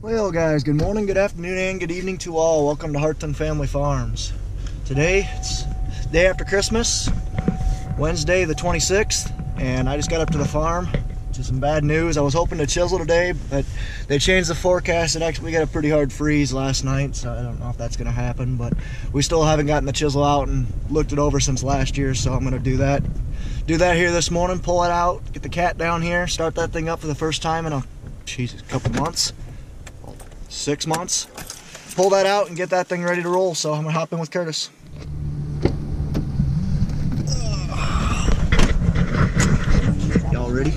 Well guys, good morning, good afternoon, and good evening to all. Welcome to Hartung Family Farms. Today, it's day after Christmas, Wednesday the 26th, and I just got up to the farm to some bad news. I was hoping to chisel today, but they changed the forecast. It actually got a pretty hard freeze last night, so I don't know if that's going to happen, but we still haven't gotten the chisel out and looked it over since last year, so I'm going to do that here this morning, pull it out, get the cat down here, start that thing up for the first time in a couple months. 6 months. Pull that out and get that thing ready to roll. So I'm gonna hop in with Curtis. Y'all ready?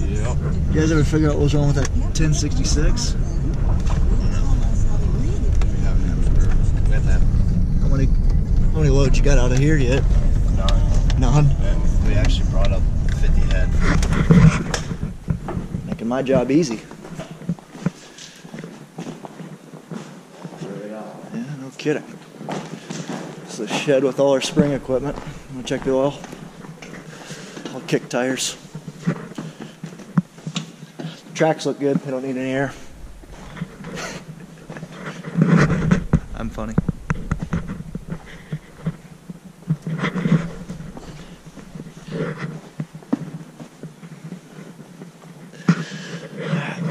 Yep. You guys ever figure out what's wrong with that 1066? How many loads you got out of here yet? None. And we actually brought up 50 head. Making my job easy. No kidding. This is a shed with all our spring equipment. I'm gonna check the oil. All kick tires. Tracks look good. They don't need any air. I'm funny.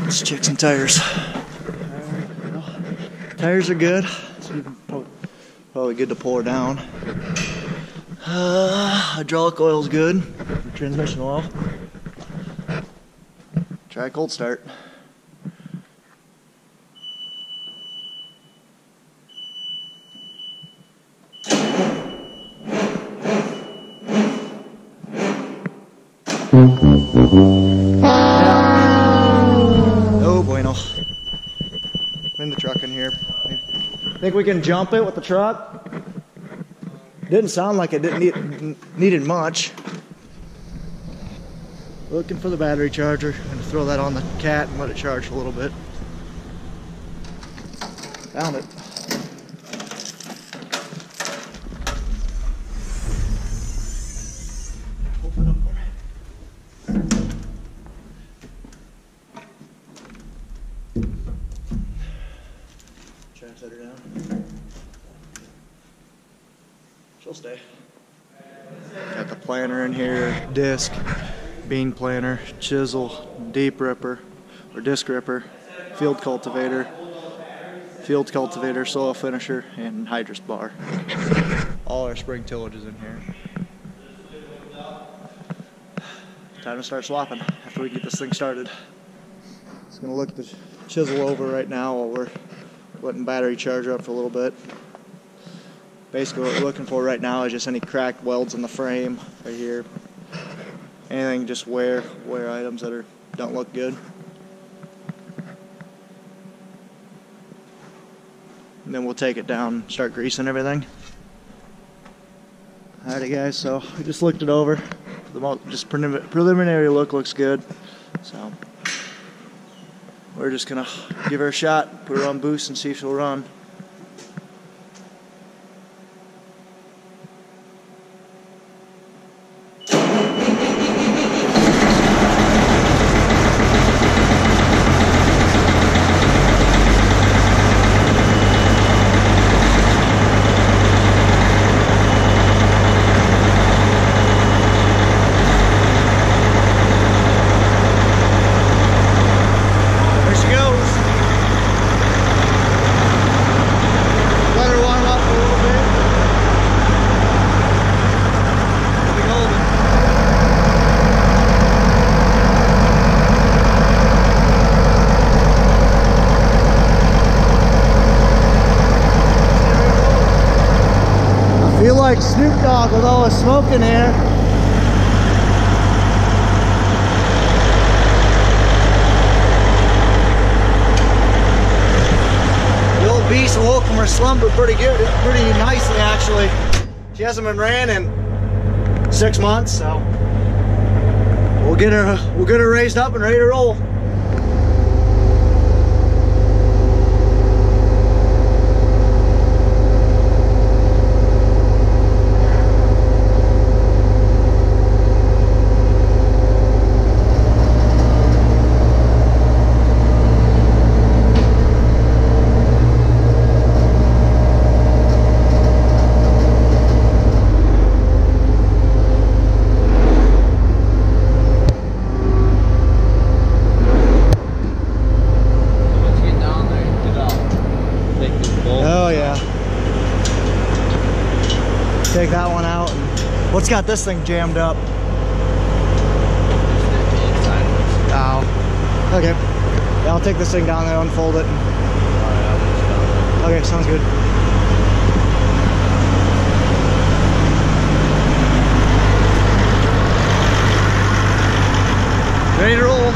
Let's check some tires. Tires are good. So probably good to pour down. Hydraulic oil's good. Transmission oil. Try a cold start. No bueno. In the truck in here. Think we can jump it with the truck? Didn't sound like it needed much. Looking for the battery charger. I'm gonna throw that on the cat and let it charge a little bit. Found it. Open up for me. Try to set her down. She'll stay. Got the planter in here, disc, bean planter, chisel, deep ripper or disc ripper, field cultivator, soil finisher, and hydrous bar. All our spring tillage is in here. Time to start swapping after we get this thing started. Just gonna look the chisel over right now while we're letting battery charge up for a little bit. Basically what we're looking for right now is just any cracked welds in the frame right here. Anything, just wear items that don't look good. And then we'll take it down and start greasing everything. Alrighty guys, so we just looked it over. Just preliminary look looks good. So we're just gonna give her a shot, put her on boost and see if she'll run. Feel like Snoop Dogg with all the smoke in here. The old beast woke from her slumber pretty nicely actually. She hasn't been ran in 6 months, so we'll get her raised up and ready to roll. Take that one out. What's got this thing jammed up? Oh, okay. Yeah, I'll take this thing down there, unfold it. Okay, sounds good. Ready to roll.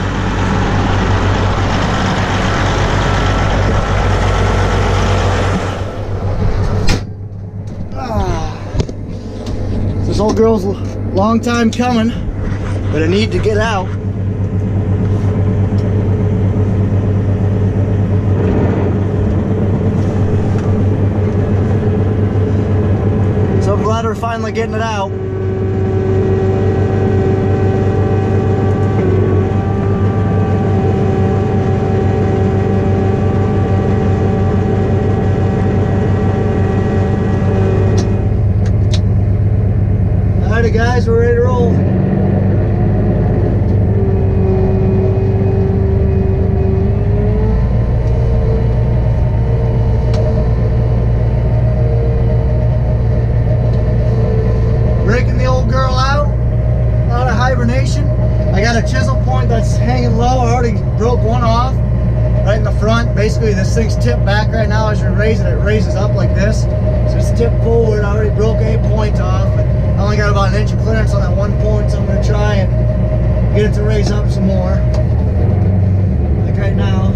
This old girl's a long time coming, but I need to get out. So I'm glad we're finally getting it out. Alrighty guys, we're ready to roll. Breaking the old girl out of hibernation. I got a chisel point that's hanging low. I already broke one off right in the front. Basically this thing's tipped back right now. As you're raising it, raises up like this. So it's tipped forward. I already broke a point off, but I only got about an inch of clearance on that one point, so I'm going to try and get it to raise up some more. Like right now.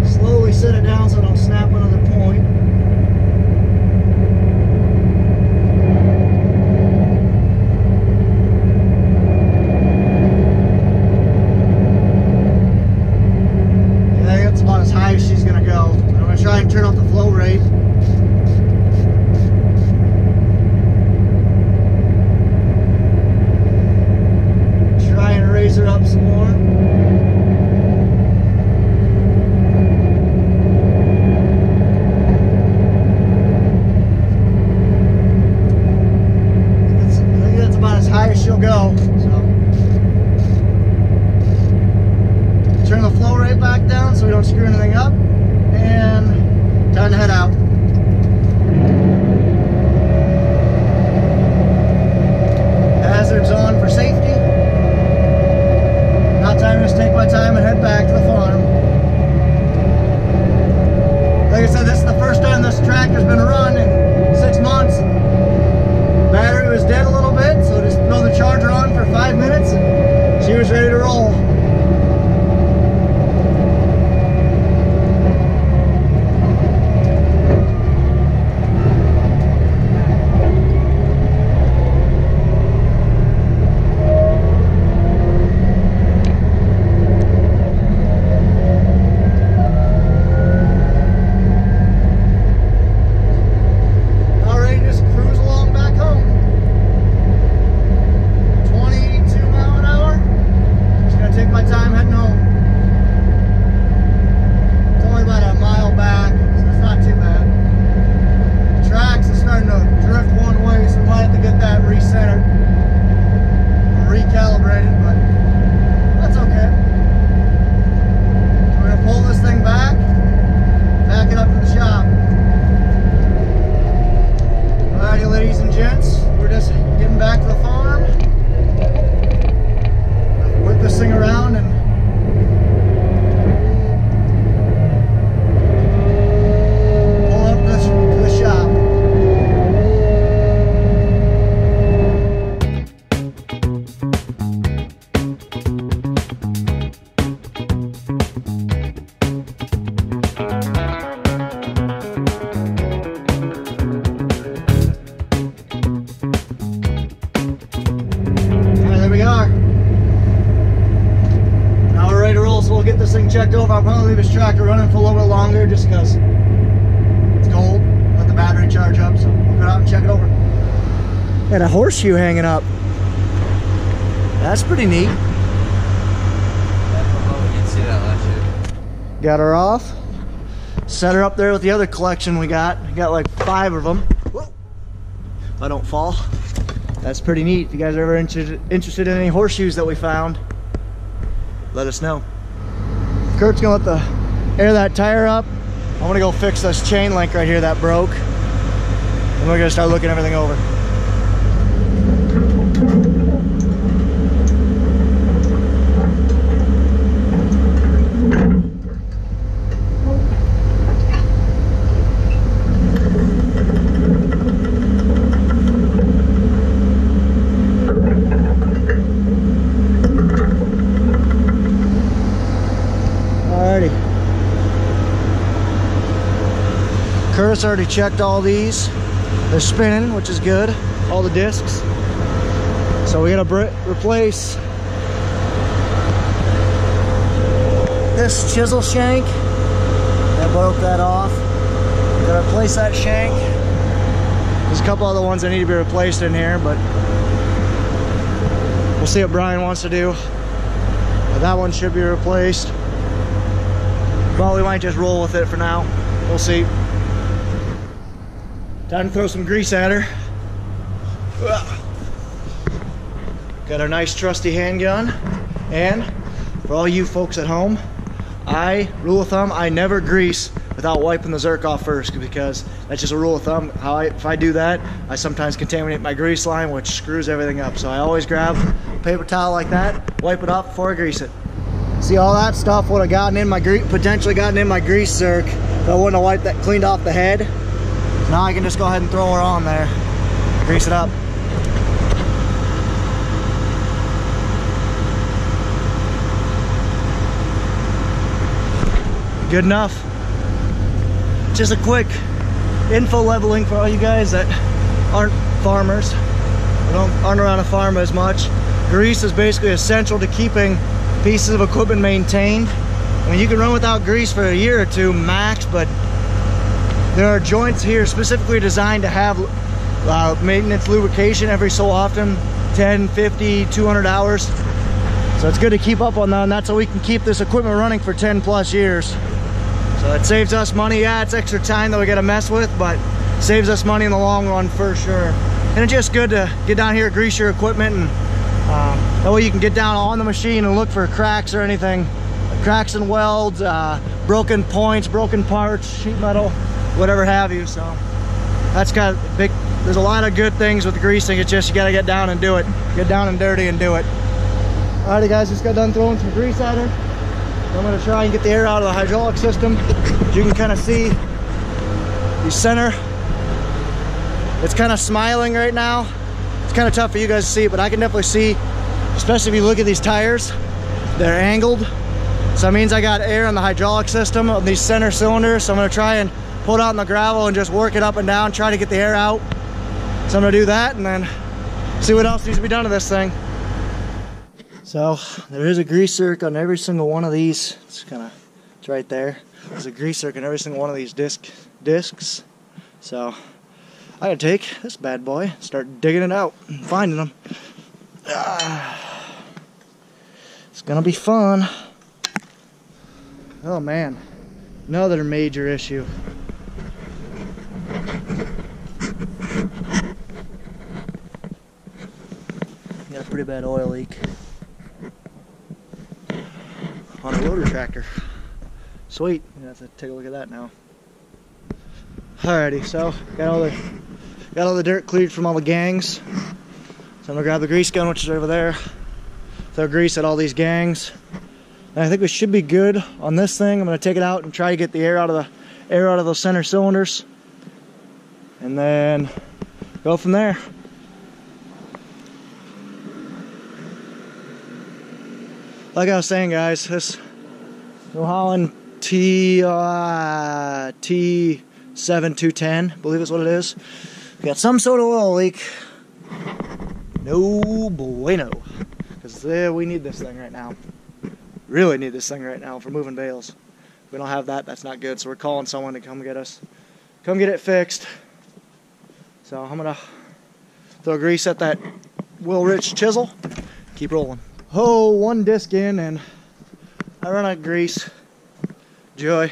Slowly set it down so I don't snap another point. Yeah, that's about as high as she's going to go. I'm going to try and turn off the flow rate. Raise her up some more. I think that's about as high as she'll go. So turn the flow rate back down so we don't screw anything up, and time to head out. Hazards on for safety. Time to just take my time and head back to the farm. Like I said, this is the first time this tractor's been run in 6 months. Battery was dead a little bit, so just throw the charger on for 5 minutes and she was ready to roll. Checked over. I'll probably leave his tractor running for a little bit longer just because it's cold. Let the battery charge up, so we'll go out and check it over. Got a horseshoe hanging up. That's pretty neat. Yeah, we didn't see that last year. Got her off. Set her up there with the other collection we got. We got like 5 of them. Whoa. If I don't fall. That's pretty neat. If you guys are ever interested in any horseshoes that we found, let us know. Kurt's gonna air that tire up. I'm gonna go fix this chain link right here that broke. And we're gonna start looking everything over. Curtis already checked all these. They're spinning, which is good. All the discs. So we gotta replace this chisel shank. I broke that off. We gotta replace that shank. There's a couple other ones that need to be replaced in here, but we'll see what Brian wants to do. But that one should be replaced. Well, we might just roll with it for now. We'll see. Time to throw some grease at her. Got our nice trusty handgun. And for all you folks at home, rule of thumb, I never grease without wiping the zerk off first, because that's just a rule of thumb. If I do that, I sometimes contaminate my grease line, which screws everything up. So I always grab a paper towel like that, wipe it off before I grease it. See, all that stuff would have gotten in my potentially gotten in my grease zerk if I wouldn't have wiped that, cleaned off the head. Now I can just go ahead and throw her on there, grease it up. Good enough. Just a quick info leveling for all you guys that aren't farmers, aren't around a farm as much. Grease is basically essential to keeping pieces of equipment maintained. I mean, you can run without grease for a year or two max, but there are joints here specifically designed to have maintenance lubrication every so often, 10, 50, 200 hours. So it's good to keep up on that, and that's how we can keep this equipment running for 10 plus years. So it saves us money. Yeah, it's extra time that we gotta mess with, but saves us money in the long run for sure. And it's just good to get down here, grease your equipment, and that way you can get down on the machine and look for cracks or anything. Cracks and welds, broken points, broken parts, sheet metal, whatever have you. So that's kind of big. There's a lot of good things with the greasing. It's just you got to get down and do it. Get down and dirty and do it. Alrighty guys, just got done throwing some grease at her. I'm going to try and get the air out of the hydraulic system. As you can kind of see, the center, it's kind of smiling right now. It's kind of tough for you guys to see, but I can definitely see, especially if you look at these tires, they're angled. So that means I got air in the hydraulic system of these center cylinders. So I'm going to try and pull it out in the gravel and just work it up and down, try to get the air out. So I'm going to do that and then see what else needs to be done to this thing. So there is a grease zerk on every single one of these. It's right there. There's a grease zerk on every single one of these discs. So I gotta take this bad boy and start digging it out and finding them. It's gonna be fun. Oh man, another major issue. Got a pretty bad oil leak on a loader tractor. Sweet, I'm gonna have to take a look at that now. Alrighty, so got all the dirt cleared from all the gangs. So I'm gonna grab the grease gun, which is over there. Throw grease at all these gangs. And I think we should be good on this thing. I'm gonna take it out and try to get the air out of those center cylinders, and then go from there. Like I was saying, guys, this New Holland T7210, I believe is what it is. We got some sort of oil leak. No bueno. Because we need this thing right now. Really need this thing right now for moving bales. If we don't have that, that's not good. So we're calling someone to come get it fixed. So I'm gonna throw grease at that Will-Rich chisel. Keep rolling. Oh, one disc in and I run out of grease. Joy.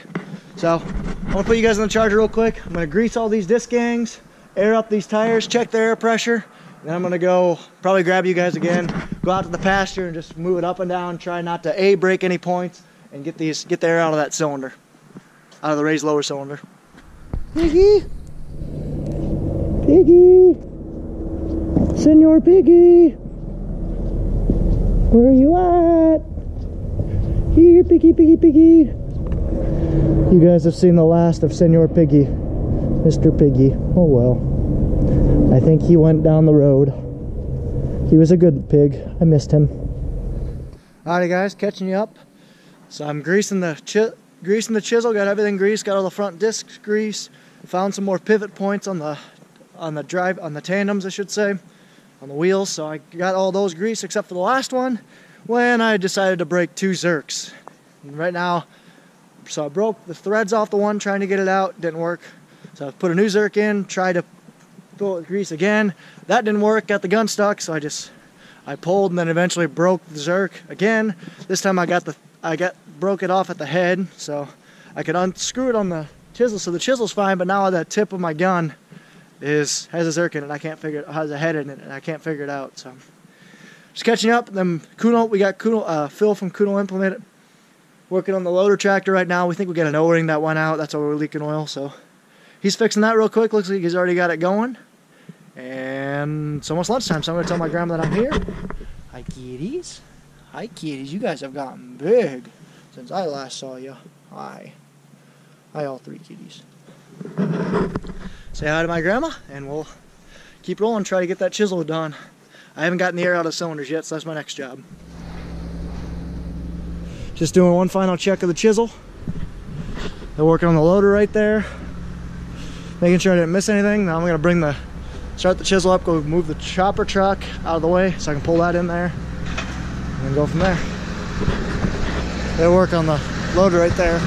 So I'm gonna put you guys in the charger real quick. I'm gonna grease all these disc gangs, air up these tires, check the air pressure. Then I'm gonna go probably grab you guys again, go out to the pasture and just move it up and down, try not to break any points and get the air out of that cylinder, out of the raised lower cylinder. Piggy! Senor Piggy! Where are you at? Here, Piggy, Piggy, Piggy! You guys have seen the last of Senor Piggy. Mr. Piggy. Oh well. I think he went down the road. He was a good pig. I missed him. Alrighty guys, catching you up. So I'm greasing the chisel, got everything greased, got all the front discs greased. Found some more pivot points on the tandems, I should say, on the wheels. So I got all those greased except for the last one when I decided to break 2 zerks. And right now, so I broke the threads off the one trying to get it out, didn't work. So I put a new zerk in, tried to fill it with grease again. That didn't work, got the gun stuck, so I pulled and then eventually broke the zerk again. This time I broke it off at the head, so I could unscrew it on the chisel. So the chisel's fine, but now the tip of my gun has a zerk in it. I can't figure it, has a head in it, and I can't figure it out. So just catching up. Then Kuno, we got Phil from Kuno Implement working on the loader tractor right now. We think we got an O-ring that went out. That's why we're leaking oil. So he's fixing that real quick. Looks like he's already got it going. And it's almost lunchtime, so I'm going to tell my grandma that I'm here. Hi, kitties. Hi, kitties. You guys have gotten big since I last saw you. Hi. Hi, all 3 kitties. Say hi to my grandma, and we'll keep rolling, try to get that chisel done. I haven't gotten the air out of the cylinders yet, so that's my next job. Just doing one final check of the chisel. They're working on the loader right there, making sure I didn't miss anything. Now I'm going to start the chisel up, go move the chopper truck out of the way so I can pull that in there, and then go from there. They work on the loader right there.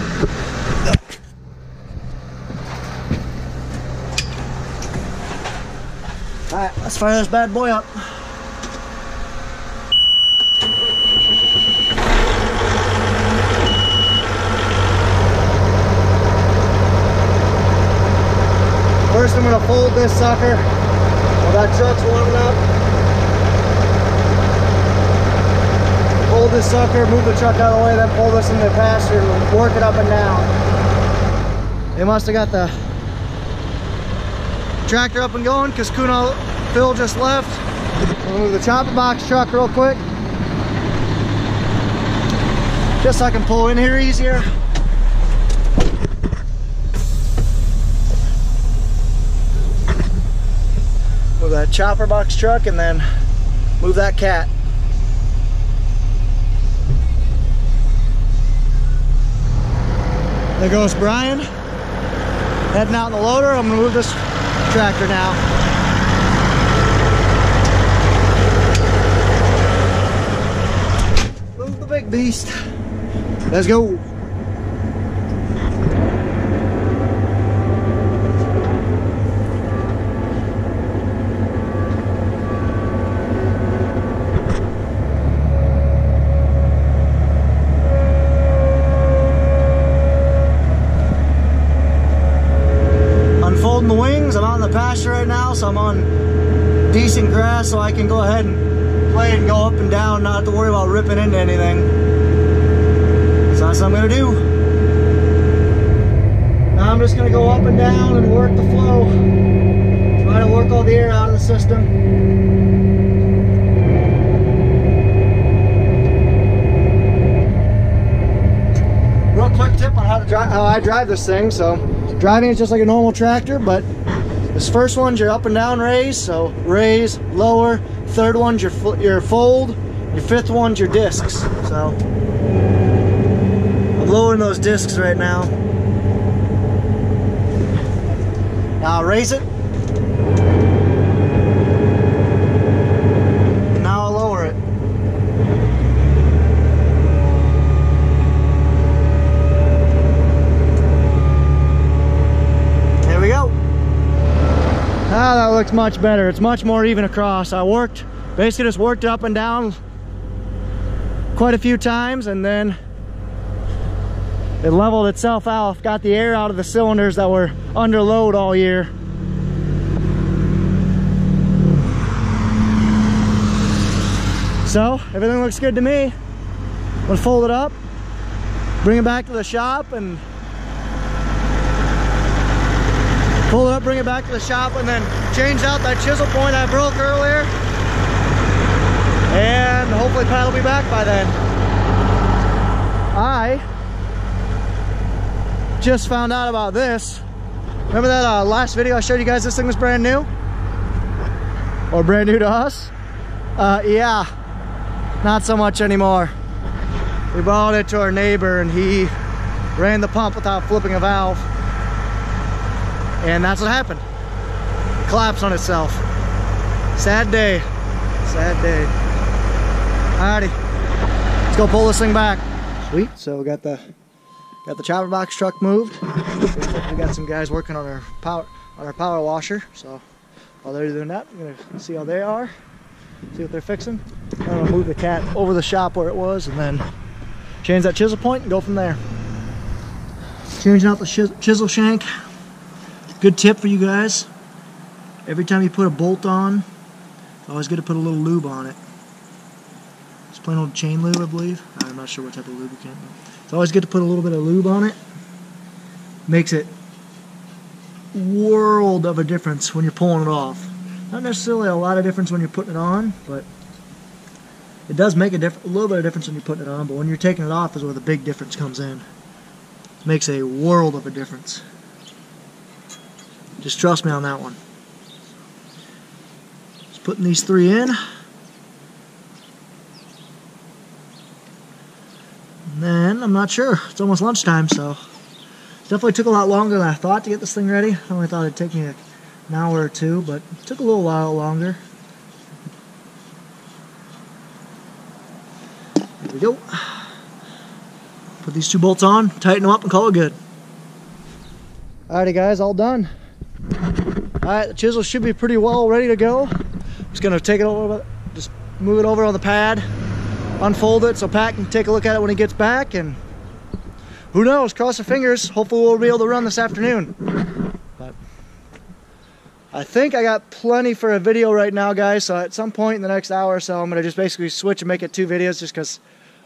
Alright, let's fire this bad boy up. First I'm going to fold this sucker while that truck's warming up. Fold this sucker, move the truck out of the way, then pull this into the pasture and work it up and down. They must have got the tractor up and going because Phil just left. I'll move the chopper box truck real quick, just so I can pull in here easier. Move that chopper box truck and then move that cat. There goes Brian, heading out in the loader. I'm gonna move this tractor now. Move the big beast. Let's go. The wings. I'm out in the pasture right now, so I'm on decent grass, so I can go ahead and play and go up and down, not have to worry about ripping into anything. So that's what I'm gonna do. Now I'm just gonna go up and down and work the flow, try to work all the air out of the system. Real quick tip on how I drive this thing. So driving is just like a normal tractor, but this first one's your up and down raise, so raise, lower. Third one's your fold. Your fifth one's your discs. So I'm lowering those discs right now. Now I'll raise it. And now I'll lower it. Ah, that looks much better. It's much more even across. I basically just worked it up and down quite a few times, and then it leveled itself out. Got the air out of the cylinders that were under load all year. So everything looks good to me. I'm gonna fold it up, bring it back to the shop, and pull it up, bring it back to the shop, and then change out that chisel point I broke earlier. And hopefully Pat will be back by then. I just found out about this. Remember that last video I showed you guys? This thing was brand new? Or brand new to us? Yeah, not so much anymore. We borrowed it to our neighbor and he ran the pump without flipping a valve. And that's what happened. It collapsed on itself. Sad day. Sad day. Alrighty, let's go pull this thing back. Sweet. So we got the chopper box truck moved. We got some guys working on our power washer. So while they're doing that, I'm gonna see how they are, see what they're fixing. I'm gonna move the cat over the shop where it was, and then change that chisel point and go from there. Changing out the chisel shank. Good tip for you guys. Every time you put a bolt on, it's always good to put a little lube on it. It's plain old chain lube, I believe. I'm not sure what type of lubricant. It's always good to put a little bit of lube on it. Makes it world of a difference when you're pulling it off. Not necessarily a lot of difference when you're putting it on, but it does make a little bit of difference when you're putting it on, but when you're taking it off is where the big difference comes in. It makes a world of a difference. Just trust me on that one. Just putting these 3 in. And then, I'm not sure. It's almost lunchtime, so it definitely took a lot longer than I thought to get this thing ready. I only thought it'd take me an hour or 2, but it took a little while longer. There we go. Put these 2 bolts on, tighten them up, and call it good. Alrighty guys, all done. Alright, the chisel should be pretty well ready to go. Just gonna take it over, just move it over on the pad, unfold it so Pat can take a look at it when he gets back, and who knows, cross our fingers, hopefully we'll be able to run this afternoon. But I think I got plenty for a video right now, guys, so at some point in the next hour or so I'm gonna just basically switch and make it 2 videos just because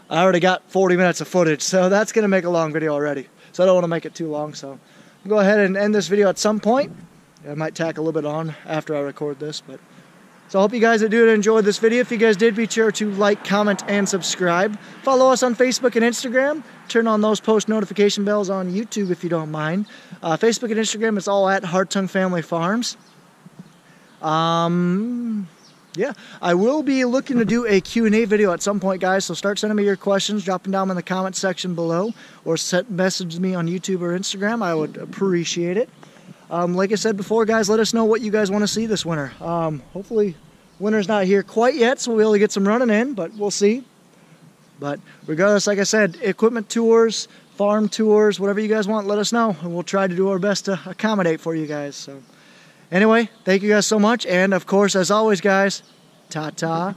I already got 40 minutes of footage, so that's gonna make a long video already. So I don't want to make it too long, so I'll go ahead and end this video at some point. I might tack a little bit on after I record this, but so I hope you guys did enjoy this video. If you guys did, be sure to like, comment, and subscribe. Follow us on Facebook and Instagram. Turn on those post notification bells on YouTube if you don't mind. Facebook and Instagram, it's all at Hartung Family Farms. Yeah, I will be looking to do a Q&A video at some point, guys, so start sending me your questions, drop them down in the comment section below, or message me on YouTube or Instagram. I would appreciate it. Like I said before, guys, let us know what you guys want to see this winter. Hopefully winter's not here quite yet, so we'll be able to get some running in, but we'll see. But regardless, like I said, equipment tours, farm tours, whatever you guys want, let us know, and we'll try to do our best to accommodate for you guys. So anyway, thank you guys so much, and of course, as always, guys, ta-ta.